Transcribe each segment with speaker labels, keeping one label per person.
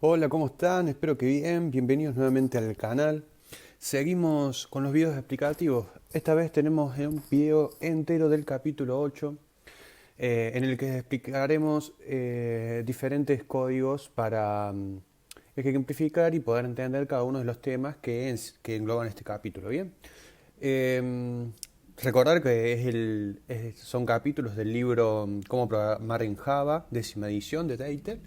Speaker 1: Hola, ¿cómo están? Espero que bien. Bienvenidos nuevamente al canal. Seguimos con los videos explicativos. Esta vez tenemos un video entero del capítulo 8, en el que explicaremos diferentes códigos para ejemplificar y poder entender cada uno de los temas que engloban este capítulo. ¿Bien? Em, Recordar que son capítulos del libro Cómo programar en Java, décima edición de Deitel.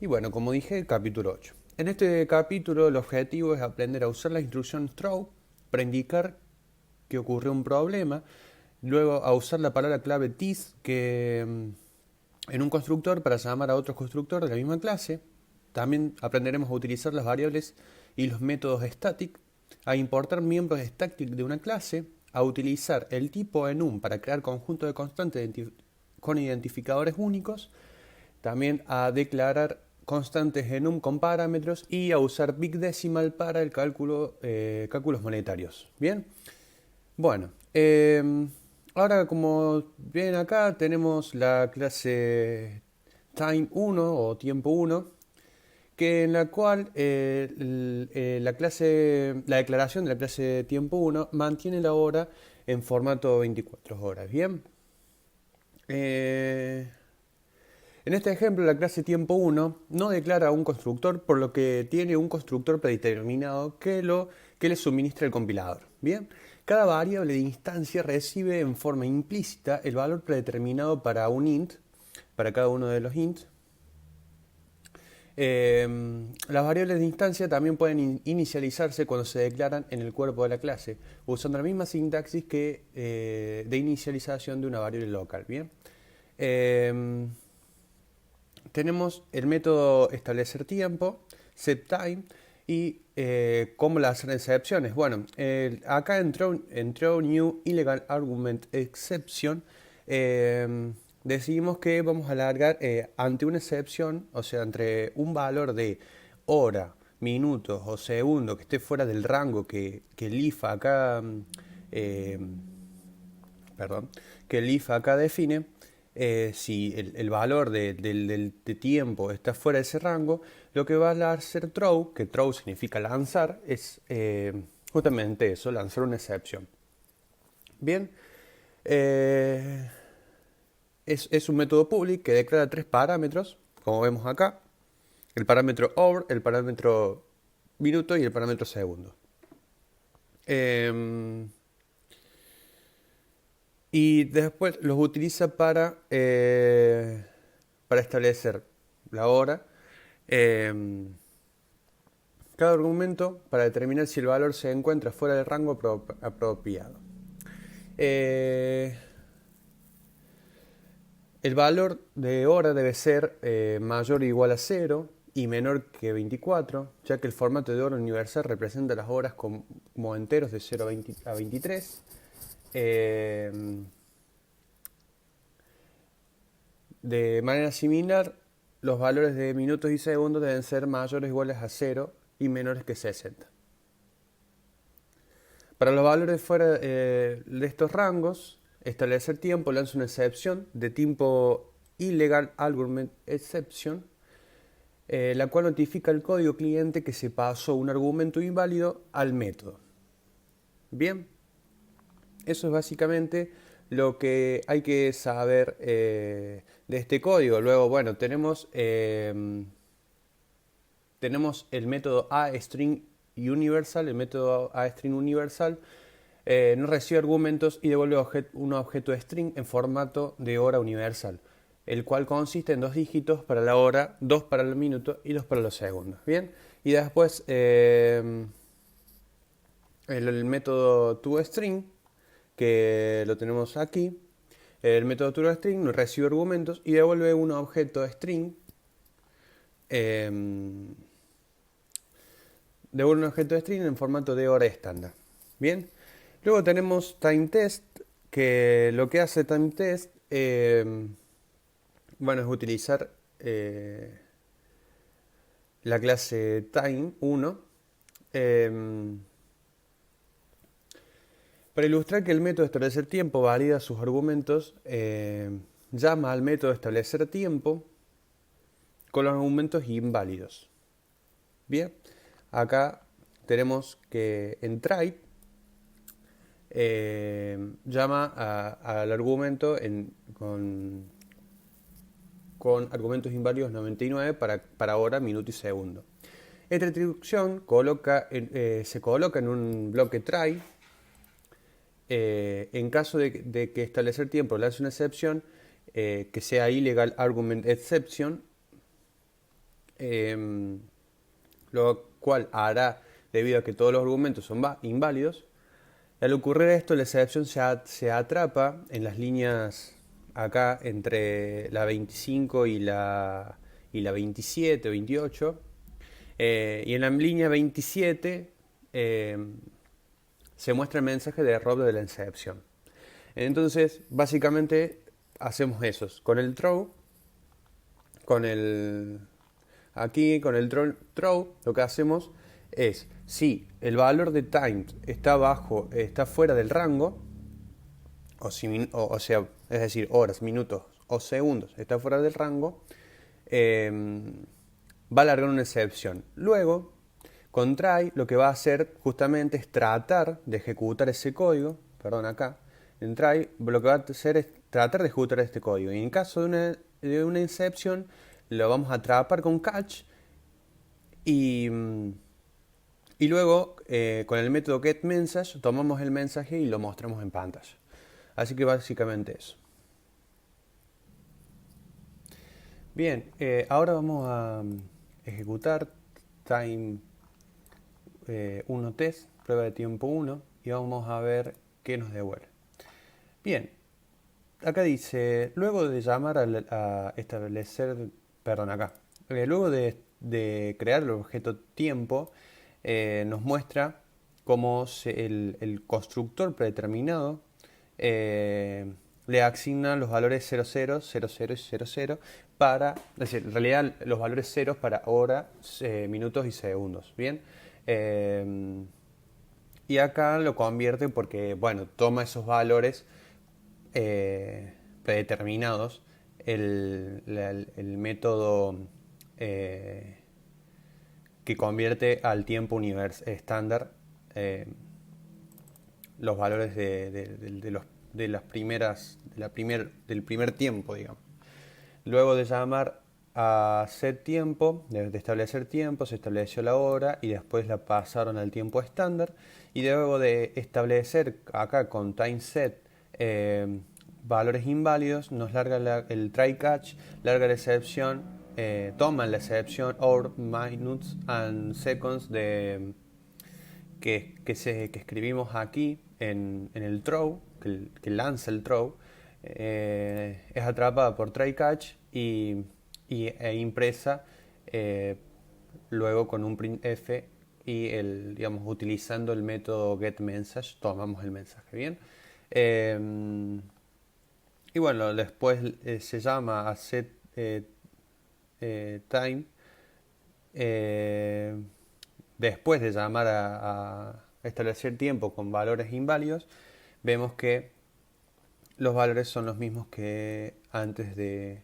Speaker 1: Y bueno, como dije, el capítulo 8. En este capítulo el objetivo es aprender a usar la instrucción throw para indicar que ocurrió un problema, luego a usar la palabra clave this en un constructor para llamar a otro constructor de la misma clase. También aprenderemos a utilizar las variables y los métodos static, a importar miembros static de una clase, a utilizar el tipo enum para crear conjuntos de constantes con identificadores únicos, también a declarar constantes enum con parámetros y a usar Big Decimal para el cálculos monetarios. Bien, bueno, ahora como ven acá tenemos la clase Time 1 o tiempo 1, que en la cual la declaración de la clase tiempo 1 mantiene la hora en formato 24 horas. Bien, eh, en este ejemplo la clase tiempo 1 no declara un constructor, por lo que tiene un constructor predeterminado que le suministra el compilador. Bien, cada variable de instancia recibe en forma implícita el valor predeterminado para un int, para cada uno de los ints. Las variables de instancia también pueden inicializarse cuando se declaran en el cuerpo de la clase, usando la misma sintaxis que de inicialización de una variable local. Bien, tenemos el método establecer tiempo, setTime, y cómo hacer excepciones. Bueno, acá entró new illegal argument exception. Decidimos que vamos a alargar ante una excepción, o sea, entre un valor de hora, minutos o segundo que esté fuera del rango que el if acá, eh, perdón, que el if acá define. Si el valor de tiempo está fuera de ese rango, lo que va a hacer throw, que throw significa lanzar, es justamente eso, lanzar una excepción. Bien, eh, es un método public que declara tres parámetros, como vemos acá: el parámetro hour, el parámetro minuto y el parámetro segundo. Y después los utiliza para establecer la hora. Eh, Cada argumento para determinar si el valor se encuentra fuera del rango apropiado. Eh, el valor de hora debe ser mayor o igual a 0 y menor que 24, ya que el formato de hora universal representa las horas como enteros de 0 a 23. De manera similar, los valores de minutos y segundos deben ser mayores o iguales a 0 y menores que 60. Para los valores fuera de estos rangos, establecer tiempo lanza una excepción de tipo illegal argument exception, la cual notifica al código cliente que se pasó un argumento inválido al método. Bien, eso es básicamente lo que hay que saber de este código. Luego, bueno, tenemos el método aString universal. El método aString universal no recibe argumentos y devuelve un objeto string en formato de hora universal, el cual consiste en dos dígitos para la hora, dos para el minuto y dos para los segundos. Bien, y después el método toString, que lo tenemos aquí. El método toString no recibe argumentos y devuelve un objeto string. Devuelve un objeto string en formato de hora estándar. Bien. Luego tenemos timeTest, que lo que hace timeTest, bueno, es utilizar la clase time1 para ilustrar que el método establecer tiempo valida sus argumentos. Llama al método establecer tiempo con los argumentos inválidos. Bien, acá tenemos que en try llama al argumento con argumentos inválidos 99 para hora, minuto y segundo. Esta instrucción se coloca en un bloque try. En caso de que establecer tiempo le hace una excepción, que sea illegal argument exception, lo cual hará debido a que todos los argumentos son inválidos. Al ocurrir esto, la excepción se atrapa en las líneas acá entre la 25 y la 27 o 28. Y en la línea 27 se muestra el mensaje de error de la excepción. Entonces, básicamente hacemos eso. Con el throw, aquí con el throw, lo que hacemos es, si el valor de time está fuera del rango, o sea, es decir, horas, minutos o segundos, está fuera del rango, va a largar una excepción. Luego, con try, lo que va a hacer justamente es tratar de ejecutar ese código, perdón, acá, en try, lo que va a hacer es tratar de ejecutar este código. Y en caso de una exception, lo vamos a atrapar con catch y luego con el método getMessage tomamos el mensaje y lo mostramos en pantalla. Así que básicamente eso. Bien, ahora vamos a ejecutar time 1 test, prueba de tiempo 1, y vamos a ver qué nos devuelve. Bien, acá dice, luego de llamar a establecer, perdón, acá, luego de crear el objeto tiempo, nos muestra cómo el constructor predeterminado le asigna los valores 00, 00 y 00 para, es decir, en realidad los valores ceros para hora, minutos y segundos, ¿bien? Y acá lo convierte porque, bueno, toma esos valores predeterminados, el método que convierte al tiempo estándar los valores del primer tiempo, digamos. Luego de llamar a set tiempo, de establecer tiempo, se estableció la hora y después la pasaron al tiempo estándar. Y luego de establecer acá con time set valores inválidos, nos larga el try catch, larga la excepción, toma la excepción or minutes and seconds que escribimos aquí en el throw, que lanza el throw, es atrapada por try catch e impresa luego con un printf y digamos, utilizando el método getMessage tomamos el mensaje. Bien. Y bueno, después se llama a set time después de llamar a establecer tiempo con valores inválidos, vemos que los valores son los mismos que antes de,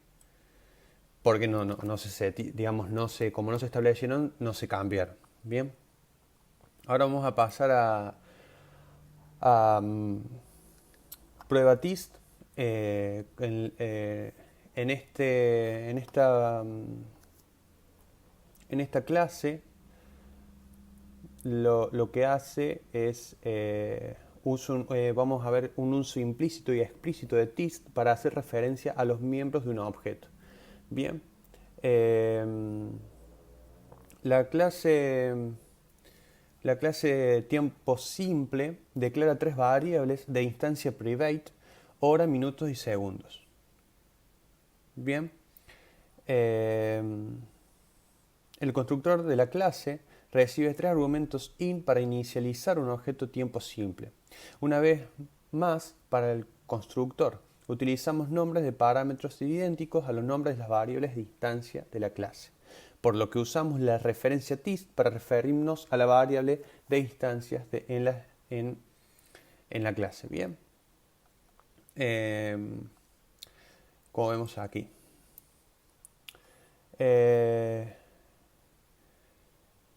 Speaker 1: porque digamos, como no se establecieron, no se cambiaron. Bien, ahora vamos a pasar a prueba test. En esta clase lo que hace es vamos a ver un uso implícito y explícito de tist para hacer referencia a los miembros de un objeto. Bien, la clase tiempo simple declara tres variables de instancia private: hora, minutos y segundos. Bien, el constructor de la clase recibe tres argumentos int para inicializar un objeto tiempo simple. Una vez más, para el constructor, utilizamos nombres de parámetros idénticos a los nombres de las variables de instancia de la clase, por lo que usamos la referencia tist para referirnos a la variable de instancias en la clase. Bien, como vemos aquí.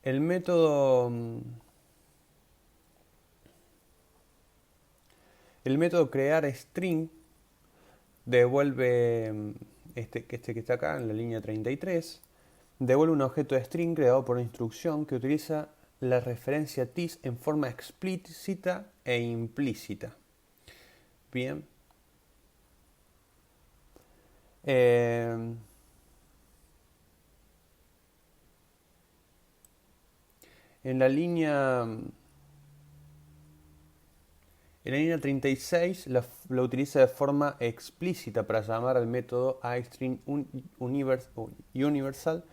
Speaker 1: El método, el método crear string devuelve este que está acá en la línea 33, devuelve un objeto de string creado por una instrucción que utiliza la referencia TIS en forma explícita e implícita. Bien. En la línea 36 la utiliza de forma explícita para llamar al método iString universal,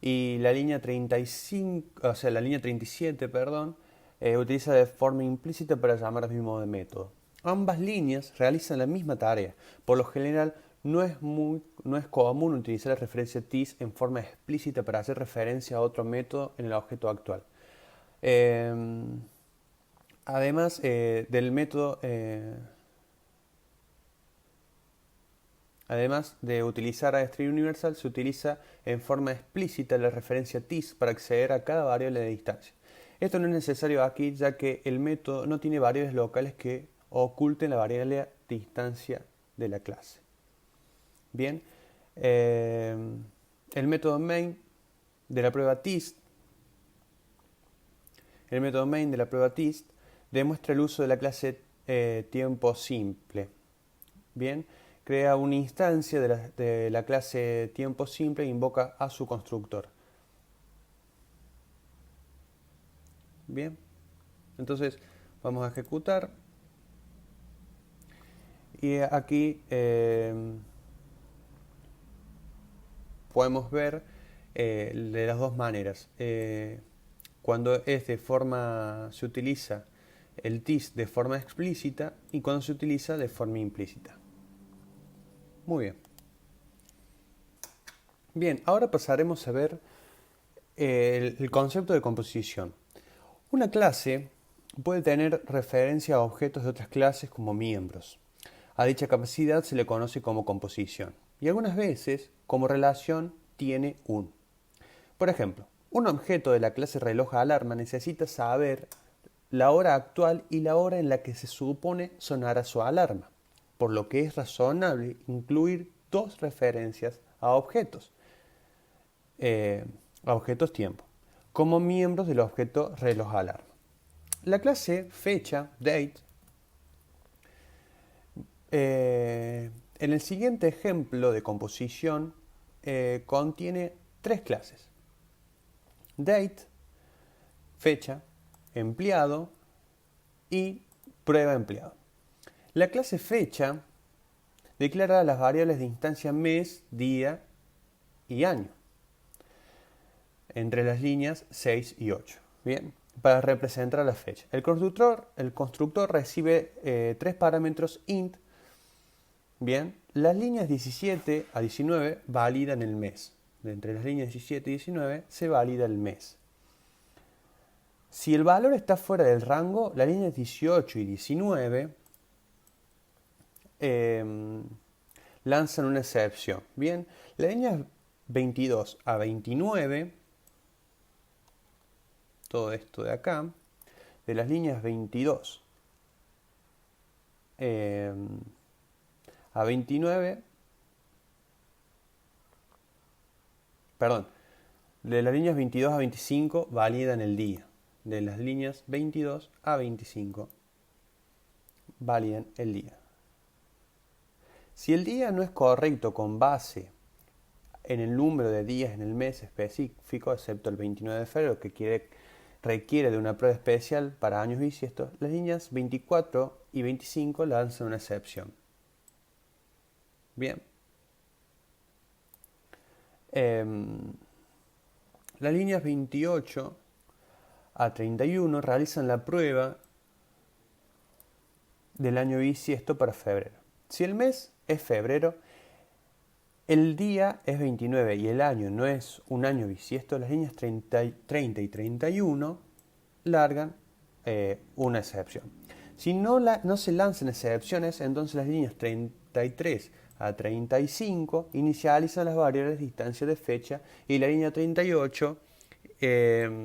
Speaker 1: y la línea 35, o sea, la línea 37, perdón, utiliza de forma implícita para llamar al mismo método. Ambas líneas realizan la misma tarea. Por lo general, no es común utilizar la referencia TIS en forma explícita para hacer referencia a otro método en el objeto actual. Además del método, además de utilizar iString universal, se utiliza en forma explícita la referencia TIS para acceder a cada variable de distancia. Esto no es necesario aquí, ya que el método no tiene variables locales que oculten la variable de distancia de la clase. Bien, el método main de la prueba TIS, demuestra el uso de la clase tiempo simple. Bien, crea una instancia de la clase tiempo simple e invoca a su constructor. Bien, entonces vamos a ejecutar. Y aquí podemos ver de las dos maneras. Cuando se utiliza el TIS de forma explícita y cuando se utiliza de forma implícita. Muy bien. Bien, ahora pasaremos a ver el concepto de composición. Una clase puede tener referencia a objetos de otras clases como miembros. A dicha capacidad se le conoce como composición y algunas veces como relación tiene un. Por ejemplo, un objeto de la clase reloj alarma necesita saber la hora actual y la hora en la que se supone sonará su alarma, por lo que es razonable incluir dos referencias a objetos tiempo, como miembros del objeto reloj alarma. La clase fecha, date, en el siguiente ejemplo de composición contiene tres clases: date, fecha, empleado y prueba empleado. La clase fecha declara las variables de instancia mes, día y año entre las líneas 6 y 8. Bien, para representar la fecha. El constructor recibe tres parámetros int. Bien, las líneas 17 a 19 validan el mes. Entre las líneas 17 y 19 se valida el mes. Si el valor está fuera del rango, las líneas 18 y 19 lanzan una excepción. Bien, las líneas 22 a 29, todo esto de acá, de las líneas 22 a 29, perdón, de las líneas 22 a 25 validan el día. De las líneas 22 a 25 validan el día. Si el día no es correcto con base en el número de días en el mes específico, excepto el 29 de febrero, que requiere de una prueba especial para años bisiestos, las líneas 24 y 25 lanzan una excepción. Bien. Las líneas 28 a 31 realizan la prueba del año bisiesto para febrero. Si el mes es febrero, el día es 29 y el año no es un año bisiesto, las líneas 30 y 31 largan una excepción. Si no se lanzan excepciones, entonces las líneas 33 a 35 inicializan las variables de distancia de fecha y la línea 38 la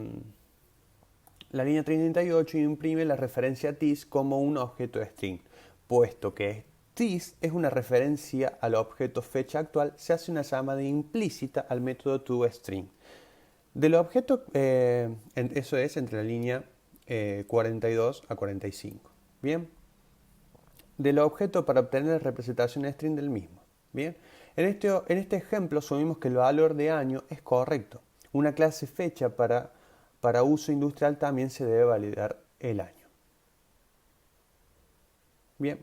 Speaker 1: línea 38 imprime la referencia TIS como un objeto string. Puesto que TIS es una referencia al objeto fecha actual, se hace una llamada implícita al método toString. Del objeto, eso es entre la línea 42 a 45. Bien. Del objeto para obtener la representación string del mismo. Bien. En este ejemplo asumimos que el valor de año es correcto. Una clase fecha para uso industrial también se debe validar el año. Bien.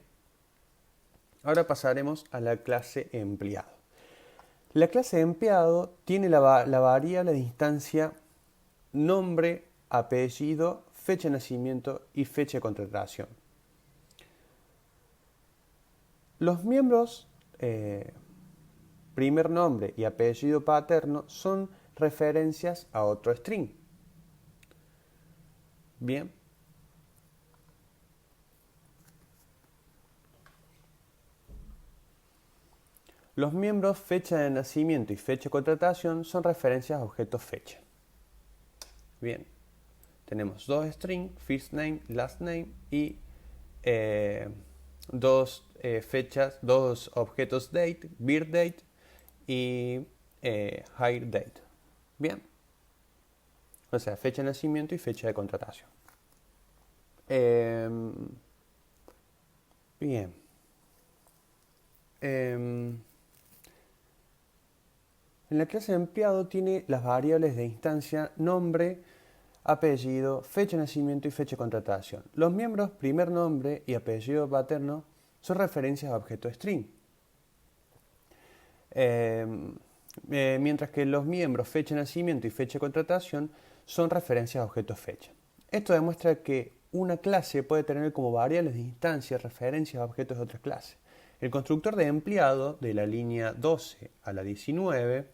Speaker 1: Ahora pasaremos a la clase empleado. La clase empleado tiene la variable de instancia nombre, apellido, fecha de nacimiento y fecha de contratación. Los miembros primer nombre y apellido paterno son referencias a otro string. Bien. Los miembros fecha de nacimiento y fecha de contratación son referencias a objetos fecha. Bien. Tenemos dos strings, first name, last name y dos objetos date, birth date y hire date. Bien. O sea, fecha de nacimiento y fecha de contratación. Bien. En la clase de empleado tiene las variables de instancia nombre, apellido, fecha de nacimiento y fecha de contratación. Los miembros primer nombre y apellido paterno son referencias a objeto string. Mientras que los miembros fecha de nacimiento y fecha de contratación son referencias a objetos fecha. Esto demuestra que una clase puede tener como variables de instancia referencias a objetos de otras clases. El constructor de empleado de la línea 12 a la 19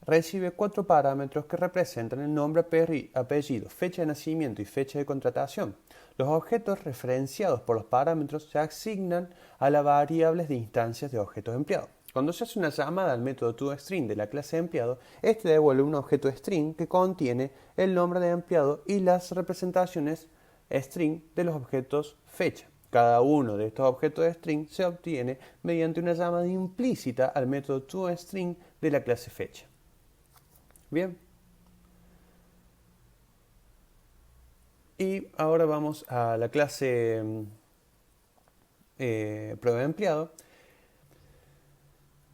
Speaker 1: recibe 4 parámetros que representan el nombre, apellido, fecha de nacimiento y fecha de contratación. Los objetos referenciados por los parámetros se asignan a las variables de instancias de objetos de empleado. Cuando se hace una llamada al método toString de la clase de empleado, este devuelve un objeto string que contiene el nombre de empleado y las representaciones string de los objetos fecha. Cada uno de estos objetos de string se obtiene mediante una llamada implícita al método toString de la clase fecha. Bien. Y ahora vamos a la clase prueba de empleado.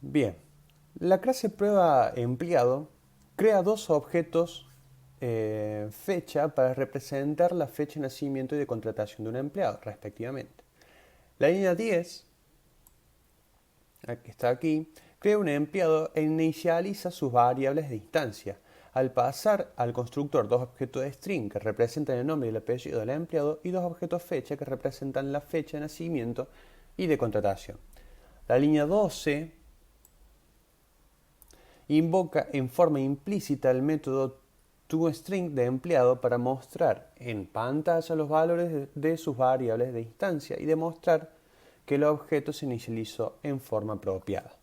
Speaker 1: Bien, la clase prueba empleado crea dos objetos fecha para representar la fecha de nacimiento y de contratación de un empleado, respectivamente. La línea 10, que está aquí, crea un empleado e inicializa sus variables de instancia. Al pasar al constructor dos objetos de string que representan el nombre y el apellido del empleado y dos objetos fecha que representan la fecha de nacimiento y de contratación. La línea 12 invoca en forma implícita el método toString de empleado para mostrar en pantalla los valores de sus variables de instancia y demostrar que el objeto se inicializó en forma apropiada.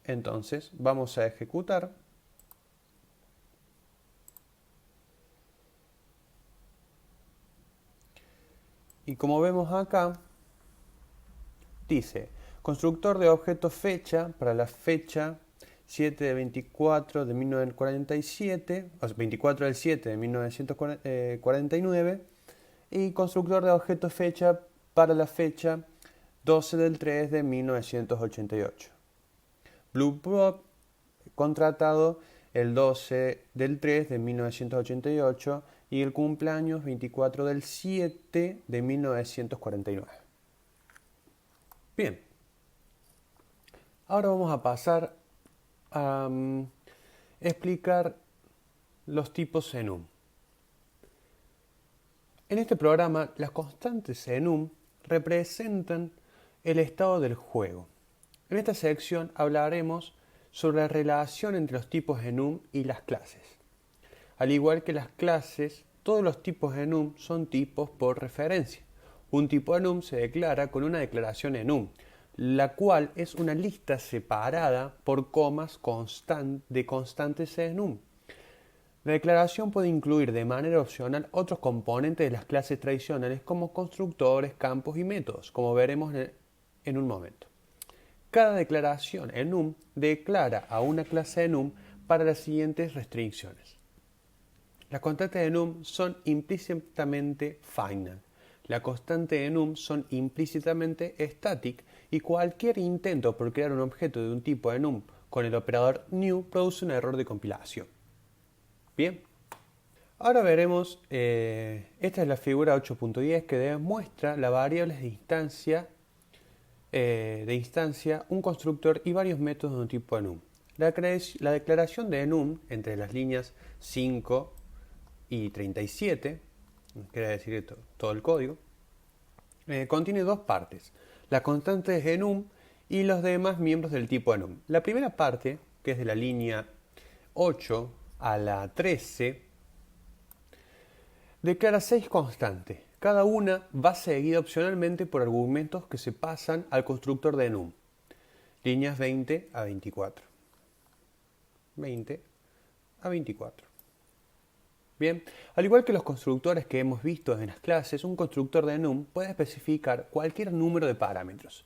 Speaker 1: Entonces vamos a ejecutar. Y como vemos acá, dice, constructor de objeto fecha para la fecha 7 de 24 de 1947, o sea, 24 del 7 de 1949, y constructor de objeto fecha para la fecha 12 del 3 de 1988. Blue Prop, contratado el 12 del 3 de 1988 y el cumpleaños 24 del 7 de 1949. Bien, ahora vamos a pasar a explicar los tipos enum. En este programa, las constantes enum representan el estado del juego. En esta sección hablaremos sobre la relación entre los tipos enum y las clases. Al igual que las clases, todos los tipos enum son tipos por referencia. Un tipo enum se declara con una declaración enum. la cual es una lista separada por comas de constantes enum. La declaración puede incluir de manera opcional otros componentes de las clases tradicionales como constructores, campos y métodos, como veremos en un momento. Cada declaración enum declara a una clase enum para las siguientes restricciones. Las constantes enum son implícitamente final. Las constantes enum son implícitamente static y cualquier intento por crear un objeto de un tipo enum con el operador new produce un error de compilación. Bien, ahora veremos, esta es la figura 8.10 que demuestra las variables de instancia, un constructor y varios métodos de un tipo enum. La declaración de enum entre las líneas 5 y 37, quiere decir todo el código, contiene dos partes, las constantes enum y los demás miembros del tipo enum. La primera parte, que es de la línea 8 a la 13, declara 6 constantes. Cada una va seguida opcionalmente por argumentos que se pasan al constructor de enum. Líneas 20 a 24. 20 a 24. Bien, al igual que los constructores que hemos visto en las clases, un constructor de enum puede especificar cualquier número de parámetros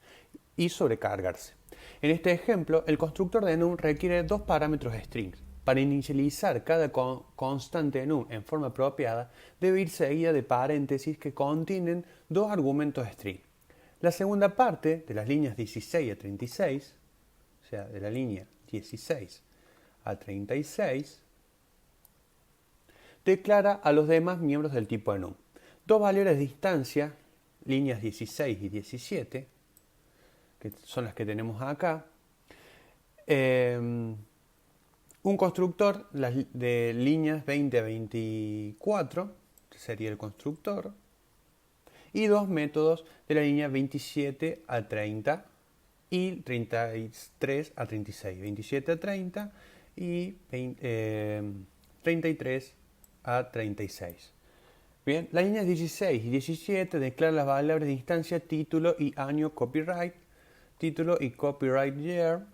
Speaker 1: y sobrecargarse. En este ejemplo, el constructor de enum requiere dos parámetros strings. Para inicializar cada constante enum en forma apropiada, debe ir seguida de paréntesis que contienen dos argumentos string. La segunda parte, de las líneas 16 a 36, o sea, de la línea 16 a 36, declara a los demás miembros del tipo enum. Dos valores de instancia, líneas 16 y 17, que son las que tenemos acá, un constructor de líneas 20 a 24, que sería el constructor, y dos métodos de la línea 27 a 30 y 33 a 36, 27 a 30 y 33 a 36. Bien, las líneas 16 y 17 declaran las variables de instancia título y año copyright, título y copyright year.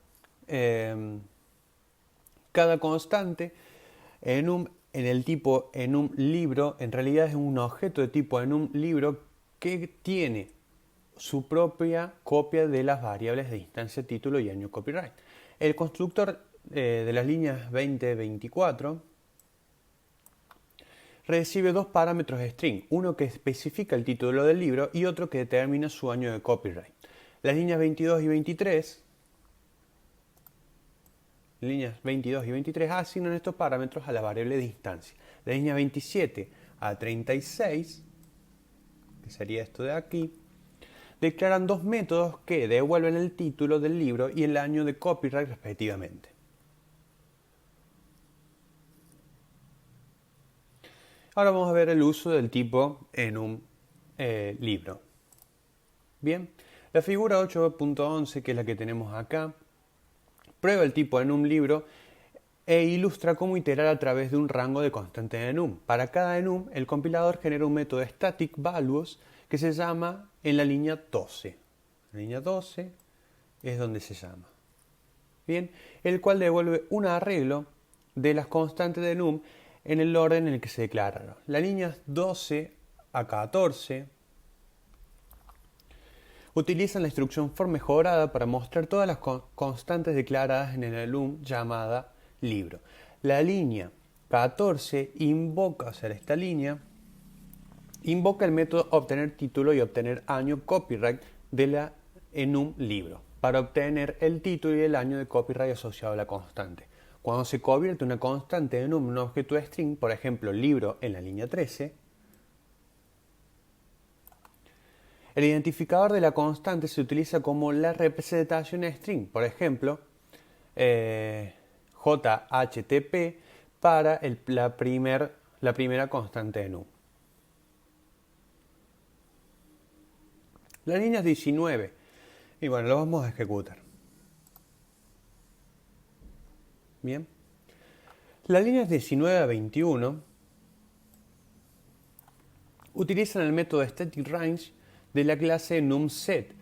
Speaker 1: Cada constante enum en el tipo enum libro en realidad es un objeto de tipo enum libro que tiene su propia copia de las variables de instancia título y año copyright. El constructor de las líneas 20-24 recibe dos parámetros string, uno que especifica el título del libro y otro que determina su año de copyright. Las líneas 22 y 23 asignan estos parámetros a la variable de instancia. La línea 27 a 36, que sería esto de aquí, declaran dos métodos que devuelven el título del libro y el año de copyright respectivamente. Ahora vamos a ver el uso del tipo enum libro. Bien, la figura 8.11, que es la que tenemos acá, prueba el tipo enum libro e ilustra cómo iterar a través de un rango de constantes enum. Para cada enum, el compilador genera un método static values que se llama en la línea 12. La línea 12 es donde se llama. Bien, el cual devuelve un arreglo de las constantes de enum en el orden en el que se declararon. Las líneas 12 a 14 utilizan la instrucción for mejorada para mostrar todas las constantes declaradas en el enum llamada libro. La línea 14 invoca, o sea, esta línea invoca el método obtener título y obtener año copyright de la enum libro para obtener el título y el año de copyright asociado a la constante. Cuando se convierte una constante en un objeto string, por ejemplo, libro en la línea 13, el identificador de la constante se utiliza como la representación string, por ejemplo, JHTP para la primera constante enum. La línea 19, y bueno, lo vamos a ejecutar. Bien. Las líneas 19 a 21 utilizan el método staticRange de la clase numSet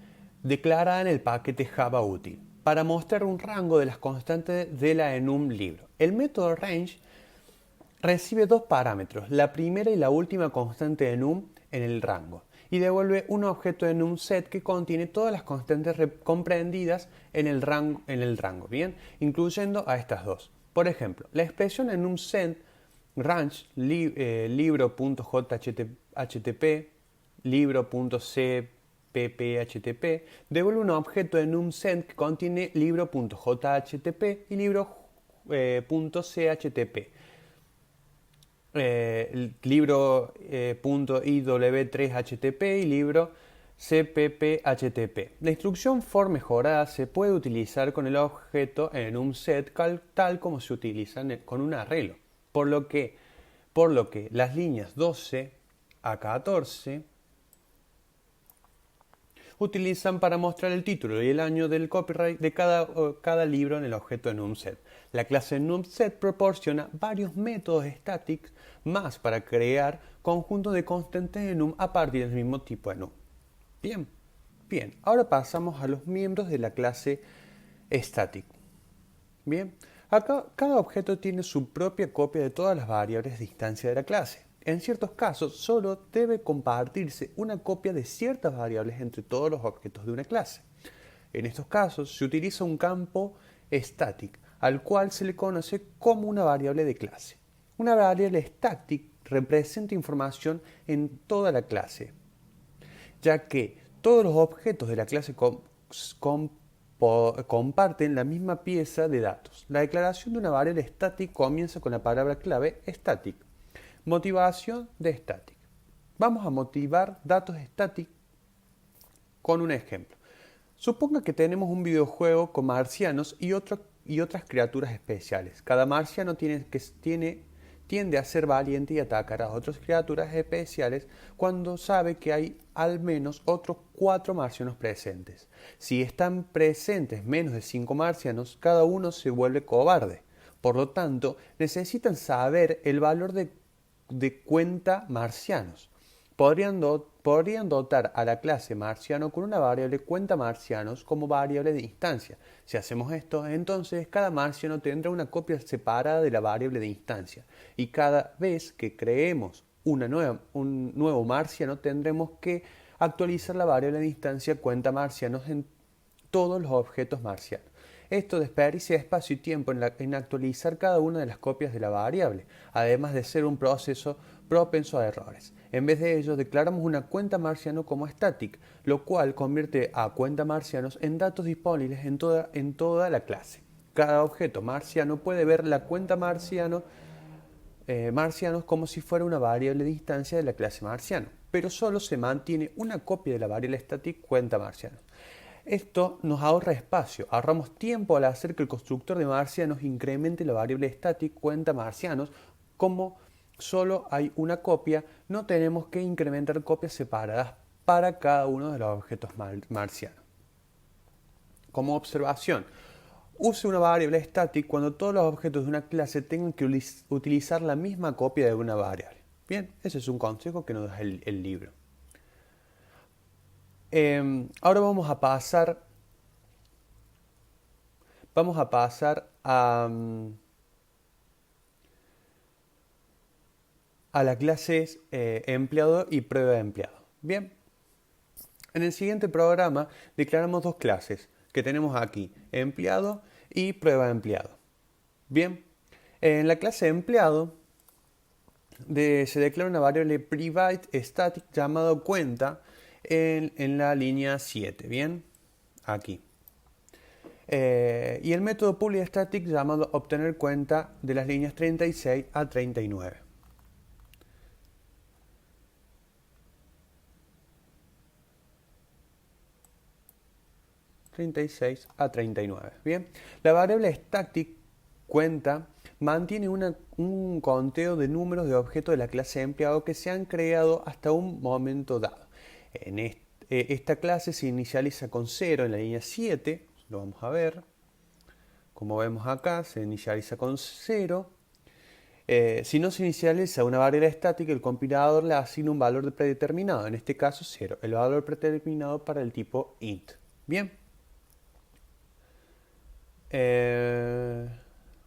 Speaker 1: declarada en el paquete Java útil, para mostrar un rango de las constantes de la enum libro. El método range recibe dos parámetros, la primera y la última constante de enum en el rango, y devuelve un objeto de enum set que contiene todas las constantes comprendidas en el rango, ¿bien? Incluyendo a estas dos. Por ejemplo, la expresión enum set range libro.jhtp libro.cpphp devuelve un objeto de numSend que contiene libro.jhtp y libro.chhtp. Libro.iw3htp y libro cpphp. La instrucción for mejorada se puede utilizar con el objeto en un set tal como se utiliza con un arreglo, por lo que las líneas 12 a 14 utilizan para mostrar el título y el año del copyright de cada libro en el objeto de numSet. La clase numSet proporciona varios métodos static más para crear conjuntos de constantes de num a partir del mismo tipo de num. Bien, ahora pasamos a los miembros de la clase static. Bien, acá cada objeto tiene su propia copia de todas las variables de instancia de la clase. En ciertos casos, solo debe compartirse una copia de ciertas variables entre todos los objetos de una clase. En estos casos, se utiliza un campo static, al cual se le conoce como una variable de clase. Una variable static representa información en toda la clase, ya que todos los objetos de la clase comparten la misma pieza de datos. La declaración de una variable static comienza con la palabra clave static. Motivación de static. Vamos a motivar datos static con un ejemplo. Suponga que tenemos un videojuego con marcianos y otras criaturas especiales. Cada marciano tiende a ser valiente y atacar a otras criaturas especiales cuando sabe que hay al menos otros 4 marcianos presentes. Si están presentes menos de 5 marcianos, cada uno se vuelve cobarde. Por lo tanto, necesitan saber el valor de cuenta marcianos. Podrían dotar a la clase marciano con una variable cuenta marcianos como variable de instancia. Si hacemos esto, entonces cada marciano tendrá una copia separada de la variable de instancia. Y cada vez que creemos un nuevo marciano, tendremos que actualizar la variable de instancia cuenta marcianos en todos los objetos marcianos. Esto desperdicia espacio y tiempo en actualizar cada una de las copias de la variable, además de ser un proceso propenso a errores. En vez de ello, declaramos una cuenta marciano como static, lo cual convierte a cuenta marcianos en datos disponibles en toda la clase. Cada objeto marciano puede ver la cuenta marcianos como si fuera una variable de instancia de la clase marciano, pero solo se mantiene una copia de la variable static cuenta marcianos. Esto nos ahorra espacio, ahorramos tiempo al hacer que el constructor de marcianos incremente la variable static cuenta marcianos. Como solo hay una copia, no tenemos que incrementar copias separadas para cada uno de los objetos marcianos. Como observación, use una variable static cuando todos los objetos de una clase tengan que utilizar la misma copia de una variable. Bien, ese es un consejo que nos da el libro. Ahora vamos a pasar a las clases empleado y prueba de empleado. Bien, en el siguiente programa declaramos dos clases que tenemos aquí, empleado y prueba de empleado. Bien, en la clase empleado se declara una variable private static llamado cuenta en la línea 7, ¿bien? Aquí. Y el método public static llamado obtener cuenta de las líneas 36 a 39. Bien, la variable static cuenta mantiene un conteo de números de objetos de la clase empleado que se han creado hasta un momento dado. Esta clase se inicializa con 0 en la línea 7, lo vamos a ver. Como vemos acá, se inicializa con 0. Si no se inicializa una variable estática, el compilador le asigna un valor predeterminado, en este caso 0, el valor predeterminado para el tipo int. Bien.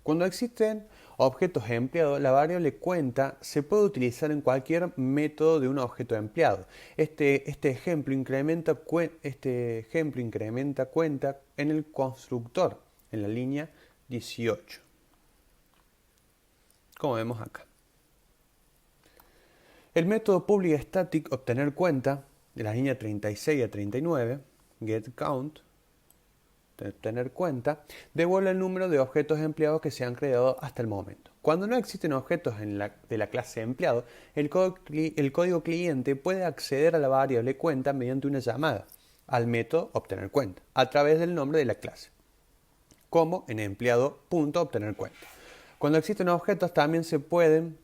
Speaker 1: Cuando existen objetos empleados, la variable cuenta se puede utilizar en cualquier método de un objeto empleado. Este ejemplo incrementa cuenta en el constructor, en la línea 18, como vemos acá. El método public static obtener cuenta, de la línea 36 a 39, getCount, tener cuenta, devuelve el número de objetos empleados que se han creado hasta el momento. Cuando no existen objetos de la clase empleado, el código cliente puede acceder a la variable cuenta mediante una llamada al método obtener cuenta a través del nombre de la clase, como en empleado.obtener cuenta. Cuando existen objetos, también se pueden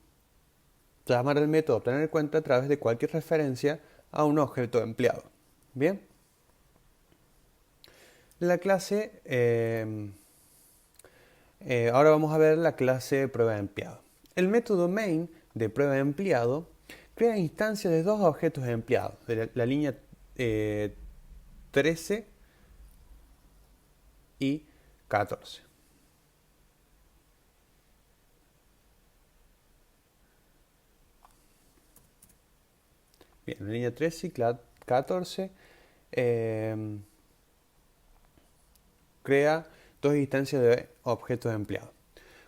Speaker 1: llamar al método obtener cuenta a través de cualquier referencia a un objeto empleado. Bien. La clase, ahora vamos a ver la clase prueba empleado. El método main de prueba empleado crea instancias de dos objetos empleados, de la línea 13 y 14. Bien, la línea 13 y 14 crea dos instancias de objetos empleados.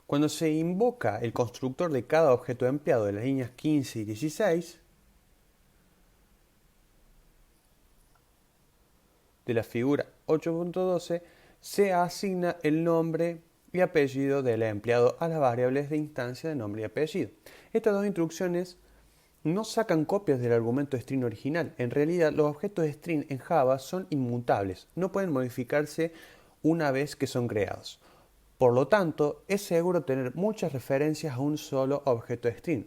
Speaker 1: Cuando se invoca el constructor de cada objeto empleado de las líneas 15 y 16 de la figura 8.12, se asigna el nombre y apellido del empleado a las variables de instancia de nombre y apellido. Estas dos instrucciones no sacan copias del argumento string original. En realidad, los objetos string en Java son inmutables, no pueden modificarse una vez que son creados. Por lo tanto, es seguro tener muchas referencias a un solo objeto string.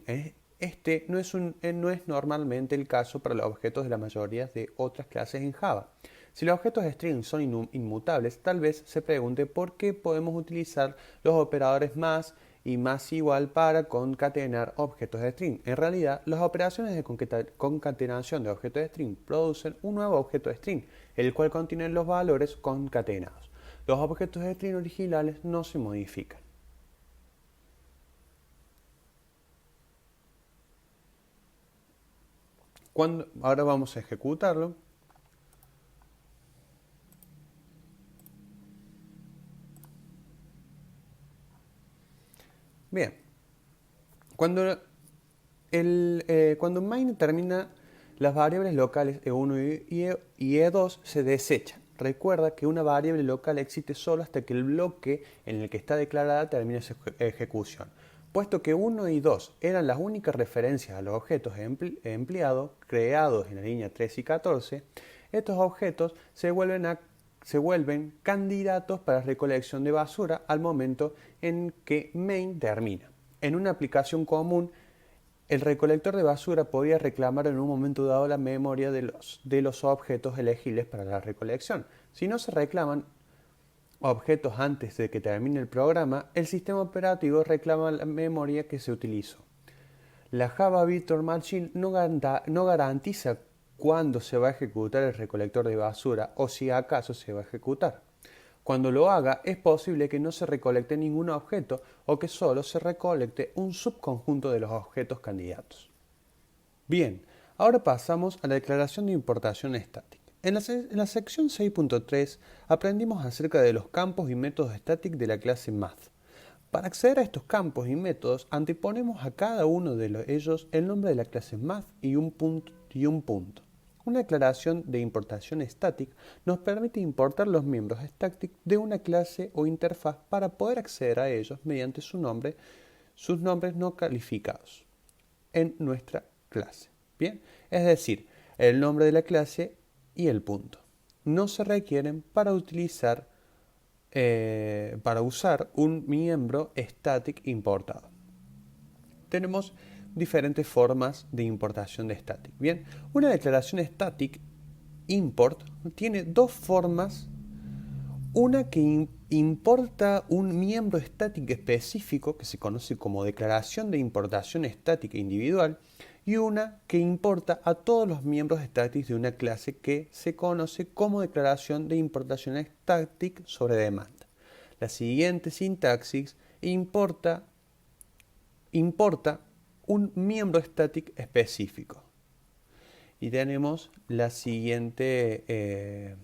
Speaker 1: Este no es normalmente el caso para los objetos de la mayoría de otras clases en Java. Si los objetos string son inmutables, tal vez se pregunte por qué podemos utilizar los operadores más y más igual para concatenar objetos de string. En realidad, las operaciones de concatenación de objetos de string producen un nuevo objeto de string, el cual contiene los valores concatenados. Los objetos de string originales no se modifican. Ahora vamos a ejecutarlo. Bien. Cuando main determina las variables locales E1 y E2 se desechan. Recuerda que una variable local existe solo hasta que el bloque en el que está declarada termine su ejecución. Puesto que 1 y 2 eran las únicas referencias a los objetos empleados creados en la línea 13 y 14, estos objetos se vuelven candidatos para recolección de basura al momento en que main termina. En una aplicación común, el recolector de basura podía reclamar en un momento dado la memoria de los objetos elegibles para la recolección. Si no se reclaman objetos antes de que termine el programa, el sistema operativo reclama la memoria que se utilizó. La Java Virtual Machine no garantiza cuándo se va a ejecutar el recolector de basura o si acaso se va a ejecutar. Cuando lo haga, es posible que no se recolecte ningún objeto o que solo se recolecte un subconjunto de los objetos candidatos. Bien, ahora pasamos a la declaración de importación static. En la sección 6.3 aprendimos acerca de los campos y métodos static de la clase math. Para acceder a estos campos y métodos, anteponemos a cada uno de ellos el nombre de la clase math y un punto. Una declaración de importación static nos permite importar los miembros static de una clase o interfaz para poder acceder a ellos mediante sus nombres no calificados en nuestra clase. Bien, es decir, el nombre de la clase y el punto. No se requieren para usar un miembro static importado. Tenemos diferentes formas de importación de static. Bien, una declaración static import tiene dos formas. Una que importa un miembro static específico, que se conoce como declaración de importación estática individual, y una que importa a todos los miembros static de una clase que se conoce como declaración de importación static sobre demanda. La siguiente sintaxis importa un miembro static específico. Y tenemos la siguiente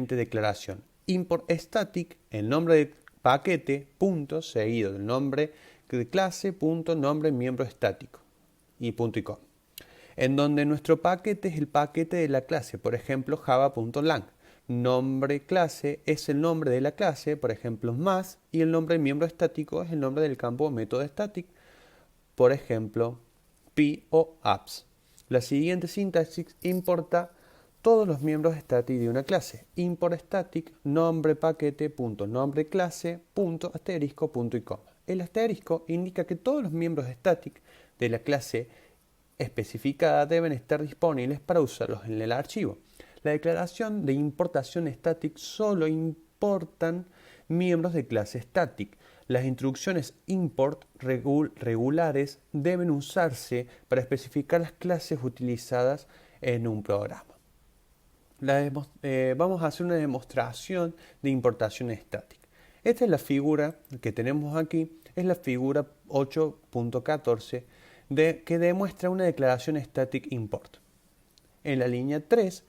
Speaker 1: declaración. Import static, el nombre de paquete, punto, seguido del nombre de clase, punto, nombre, miembro estático, y punto y coma. En donde nuestro paquete es el paquete de la clase, por ejemplo, java.lang. Nombre clase es el nombre de la clase, por ejemplo, más, y el nombre del miembro estático es el nombre del campo método static, por ejemplo, p o apps. La siguiente sintaxis importa todos los miembros static de una clase. Import static, nombre paquete, punto, nombre clase, punto, asterisco, punto y coma. El asterisco indica que todos los miembros static de la clase especificada deben estar disponibles para usarlos en el archivo. La declaración de importación static solo importan miembros de clase static. Las instrucciones import regulares deben usarse para especificar las clases utilizadas en un programa. Vamos a hacer una demostración de importación static. Esta es la figura que tenemos aquí, es la figura 8.14 que demuestra una declaración static import. En la línea 3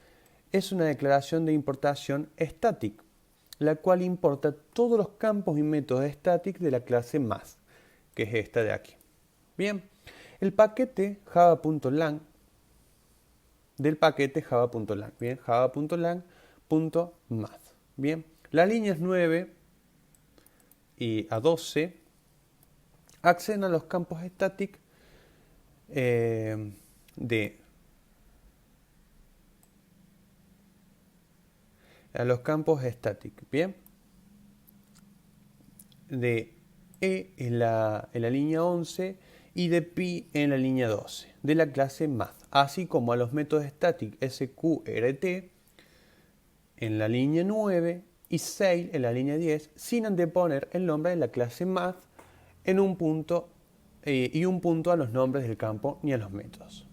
Speaker 1: es una declaración de importación static, la cual importa todos los campos y métodos static de la clase más, que es esta de aquí. Bien, el paquete java.lang del paquete java.lang, bien, java.lang.math. Bien, las líneas 9 y a 12 acceden a los campos static bien, de E en la línea 11 y de Pi en la línea 12 de la clase math, así como a los métodos static sqrt en la línea 9 y sail en la línea 10, sin anteponer el nombre de la clase math en un punto y un punto a los nombres del campo ni a los métodos.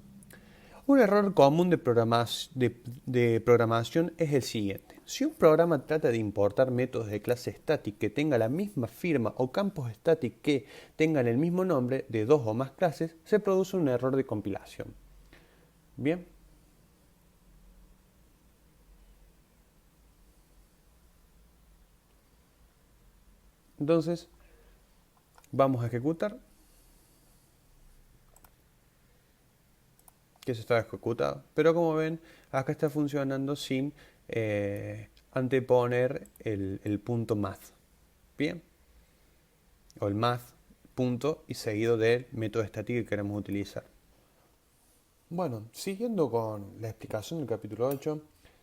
Speaker 1: Un error común de programación es el siguiente. Si un programa trata de importar métodos de clase static que tengan la misma firma o campos static que tengan el mismo nombre de dos o más clases, se produce un error de compilación. Bien. Entonces, vamos a ejecutar. Que se está ejecutado. Pero como ven, acá está funcionando sin anteponer el punto math. Bien. O el math punto y seguido del método estático que queremos utilizar. Bueno, siguiendo con la explicación del capítulo 8,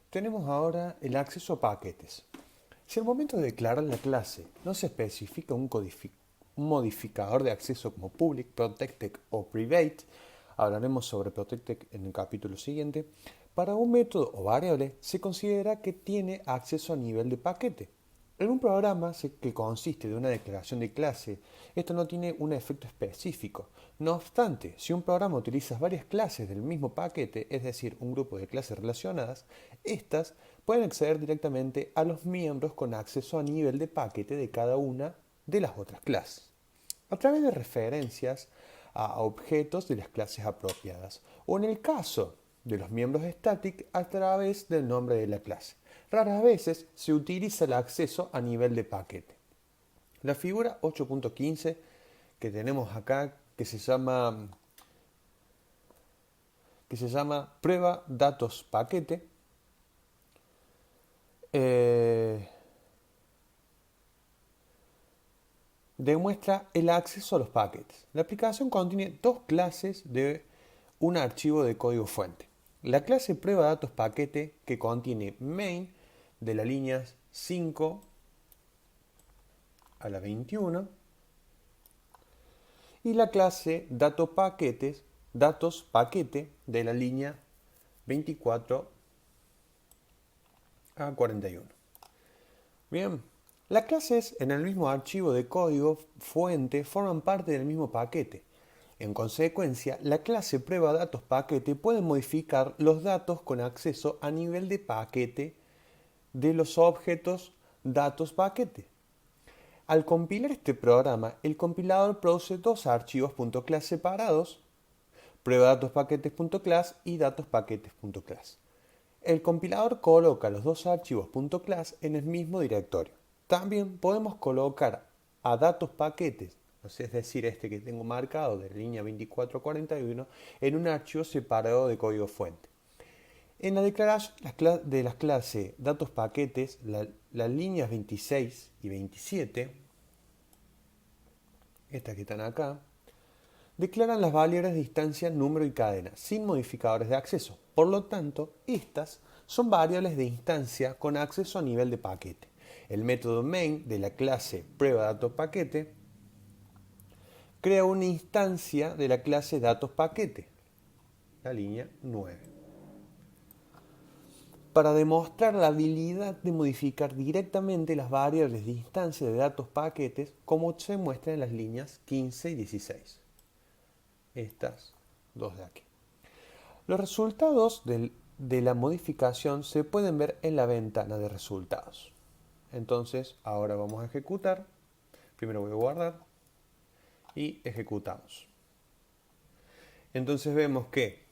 Speaker 1: tenemos ahora el acceso a paquetes. Si al momento de declarar la clase no se especifica un modificador de acceso como public, protected o private, hablaremos sobre protected en el capítulo siguiente, para un método o variable se considera que tiene acceso a nivel de paquete. En un programa que consiste de una declaración de clase, esto no tiene un efecto específico. No obstante, si un programa utiliza varias clases del mismo paquete, es decir, un grupo de clases relacionadas, estas pueden acceder directamente a los miembros con acceso a nivel de paquete de cada una de las otras clases, a través de referencias a objetos de las clases apropiadas, o en el caso de los miembros static, a través del nombre de la clase. Raras veces se utiliza el acceso a nivel de paquete. La figura 8.15 que tenemos acá, que se llama prueba datos paquete, demuestra el acceso a los paquetes. La aplicación contiene dos clases de un archivo de código fuente. La clase prueba datos paquete, que contiene main de las líneas 5 a la 21, y la clase datos paquete de la línea 24 a 41. Bien, Las clases en el mismo archivo de código fuente forman parte del mismo paquete. En consecuencia, la clase prueba datos paquete puede modificar los datos con acceso a nivel de paquete de los objetos datos paquete. Al compilar este programa, el compilador produce dos archivos .class separados, pruebadatospaqates.class y datospaquetes.class. El compilador coloca los dos archivos .class en el mismo directorio. También podemos colocar a datos paquetes, es decir, este que tengo marcado de línea 2441, en un archivo separado de código fuente. En la declaración de las clases datos paquetes, las líneas 26 y 27, estas que están acá, declaran las variables de instancia, número y cadena, sin modificadores de acceso. Por lo tanto, estas son variables de instancia con acceso a nivel de paquete. El método main de la clase prueba-datos-paquete crea una instancia de la clase datos-paquete, la línea 9, para demostrar la habilidad de modificar directamente las variables de instancia de datos paquetes, como se muestra en las líneas 15 y 16. Estas dos de aquí. Los resultados de la modificación se pueden ver en la ventana de resultados. Entonces, ahora vamos a ejecutar. Primero voy a guardar y ejecutamos. Entonces vemos que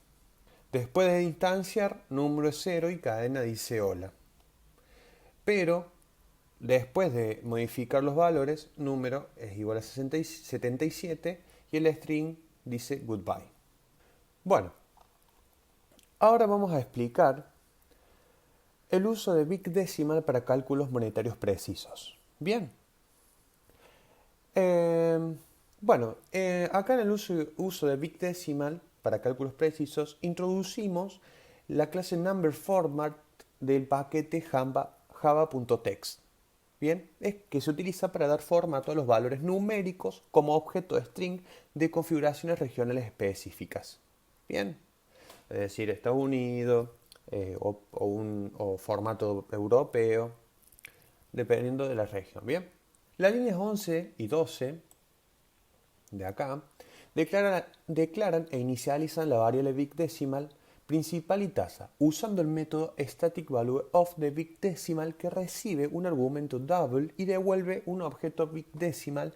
Speaker 1: después de instanciar, número es 0 y cadena dice hola. Pero después de modificar los valores, número es igual a 77 y el string dice goodbye. Bueno, ahora vamos a explicar el uso de Big Decimal para cálculos monetarios precisos. Bien. Acá en el uso de Big Decimal para cálculos precisos introducimos la clase NumberFormat del paquete java.text. Bien, es que se utiliza para dar formato a los valores numéricos como objeto de string de configuraciones regionales específicas. Bien, es decir, Estados Unidos o formato europeo, dependiendo de la región. Bien, las líneas 11 y 12 de acá declaran e inicializan la variable Big Decimal principal y tasa, usando el método staticValueOf de Big Decimal que recibe un argumento double y devuelve un objeto Big Decimal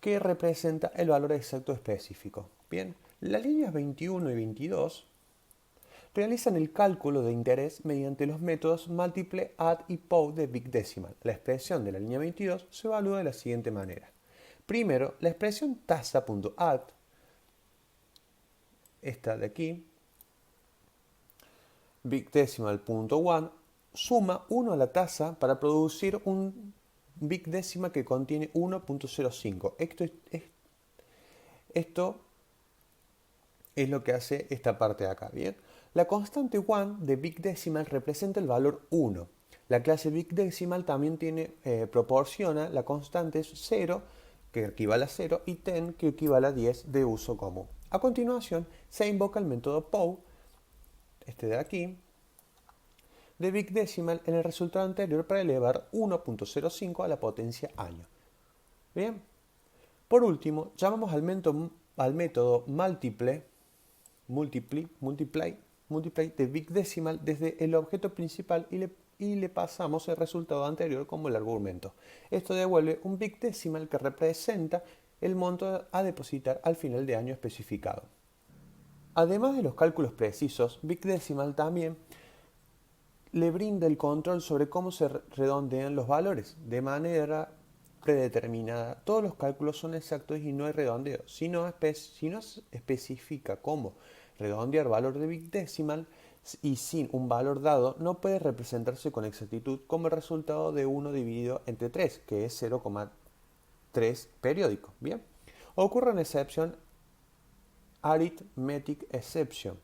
Speaker 1: que representa el valor exacto específico. Bien, las líneas 21 y 22 realizan el cálculo de interés mediante los métodos multiple, add y pow de Big Decimal. La expresión de la línea 22 se evalúa de la siguiente manera. Primero, la expresión tasa.add, esta de aquí, BigDecimal.1, suma 1 a la tasa para producir un Big Decimal que contiene 1.05. Esto es lo que hace esta parte de acá, ¿bien? La constante 1 de Big Decimal representa el valor 1. La clase Big Decimal también proporciona la constante 0, que equivale a 0, y 10, que equivale a 10 de uso común. A continuación, se invoca el método pow, este de aquí, de Big Decimal en el resultado anterior para elevar 1.05 a la potencia año. Bien. Por último, llamamos al método multiply de Big Decimal desde el objeto principal y le pasamos el resultado anterior como el argumento. Esto devuelve un Big Decimal que representa el monto a depositar al final de año especificado. Además de los cálculos precisos, Big Decimal también le brinda el control sobre cómo se redondean los valores de manera predeterminada. Todos los cálculos son exactos y no hay redondeo. Si no especifica cómo redondear valor de Big Decimal y sin un valor dado, no puede representarse con exactitud como el resultado de 1 dividido entre 3, que es 0,3 periódico. Bien, ocurre una excepción, arithmetic exception.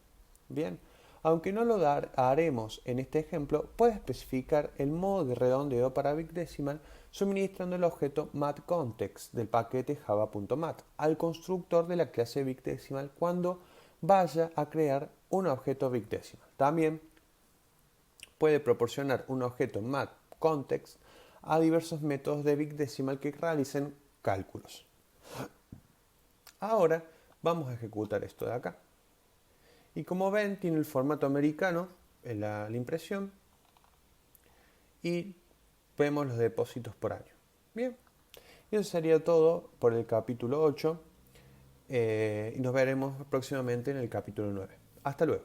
Speaker 1: Bien, aunque no lo haremos en este ejemplo, puede especificar el modo de redondeo para Big Decimal suministrando el objeto mathContext del paquete java.math al constructor de la clase Big Decimal cuando vaya a crear un objeto Big Decimal. También puede proporcionar un objeto mathContext a diversos métodos de Big Decimal que realicen cálculos. Ahora vamos a ejecutar esto de acá. Y como ven, tiene el formato americano en la impresión y vemos los depósitos por año. Bien, y eso sería todo por el capítulo 8 y nos veremos próximamente en el capítulo 9. Hasta luego.